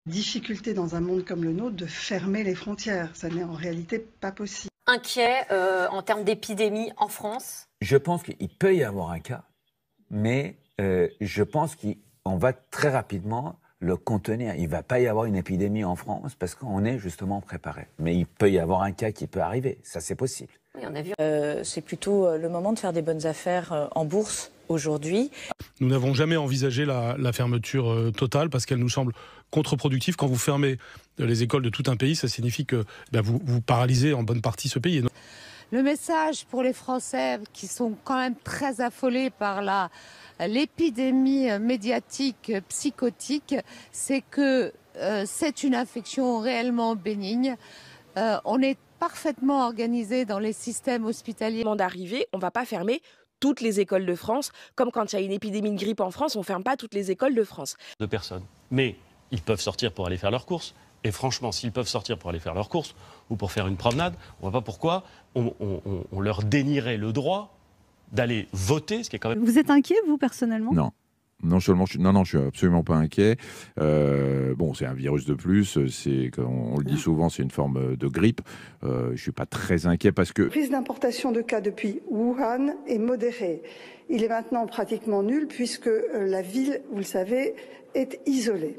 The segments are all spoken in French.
Difficulté dans un monde comme le nôtre de fermer les frontières. Ça n'est en réalité pas possible. Inquiet en termes d'épidémie en France? Je pense qu'il peut y avoir un cas, mais je pense qu'on va très rapidement le contenir. Il ne va pas y avoir une épidémie en France parce qu'on est justement préparé. Mais il peut y avoir un cas qui peut arriver, ça c'est possible. Oui, on a vu. C'est plutôt le moment de faire des bonnes affaires en bourse aujourd'hui. Nous n'avons jamais envisagé la fermeture totale parce qu'elle nous semble contre-productive. Quand vous fermez les écoles de tout un pays, ça signifie que vous paralysez en bonne partie ce pays. Le message pour les Français qui sont quand même très affolés par l'épidémie médiatique psychotique, c'est que c'est une infection réellement bénigne. On est parfaitement organisé dans les systèmes hospitaliers. D'arrivée, on ne va pas fermer toutes les écoles de France, comme quand il y a une épidémie de grippe en France, on ne ferme pas toutes les écoles de France. De personnes. Mais ils peuvent sortir pour aller faire leurs courses. Et franchement, s'ils peuvent sortir pour aller faire leurs courses ou pour faire une promenade, on ne voit pas pourquoi on leur dénierait le droit d'aller voter, ce qui est quand même... Vous êtes inquiet, vous, personnellement ? Non. Non seulement je suis absolument pas inquiet. Bon, c'est un virus de plus. On le dit souvent, c'est une forme de grippe. Je suis pas très inquiet parce que... La prise d'importation de cas depuis Wuhan est modérée. Il est maintenant pratiquement nul puisque la ville, vous le savez, est isolée.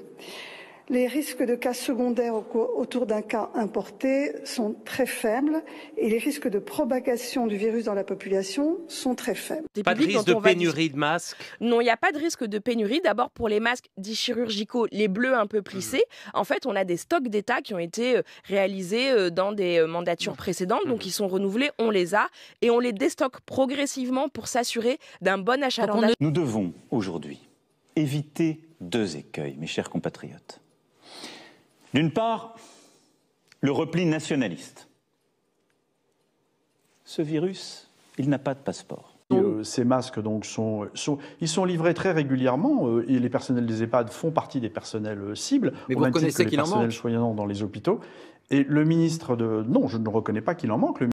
Les risques de cas secondaires autour d'un cas importé sont très faibles et les risques de propagation du virus dans la population sont très faibles. Pas de risque de pénurie de masques? Non, il n'y a pas de risque de pénurie. D'abord, pour les masques dits chirurgicaux, les bleus un peu plissés, en fait, on a des stocks d'État qui ont été réalisés dans des mandatures précédentes, donc ils sont renouvelés, on les a, et on les déstocke progressivement pour s'assurer d'un bon achalandage. Nous devons aujourd'hui éviter deux écueils, mes chers compatriotes. D'une part, le repli nationaliste. Ce virus, il n'a pas de passeport. Ces masques donc, ils sont livrés très régulièrement et les personnels des EHPAD font partie des personnels cibles. Mais vous reconnaissez qu'il en manque? Les personnels soignants dans les hôpitaux. Et le ministre de... Non, je ne reconnais pas qu'il en manque.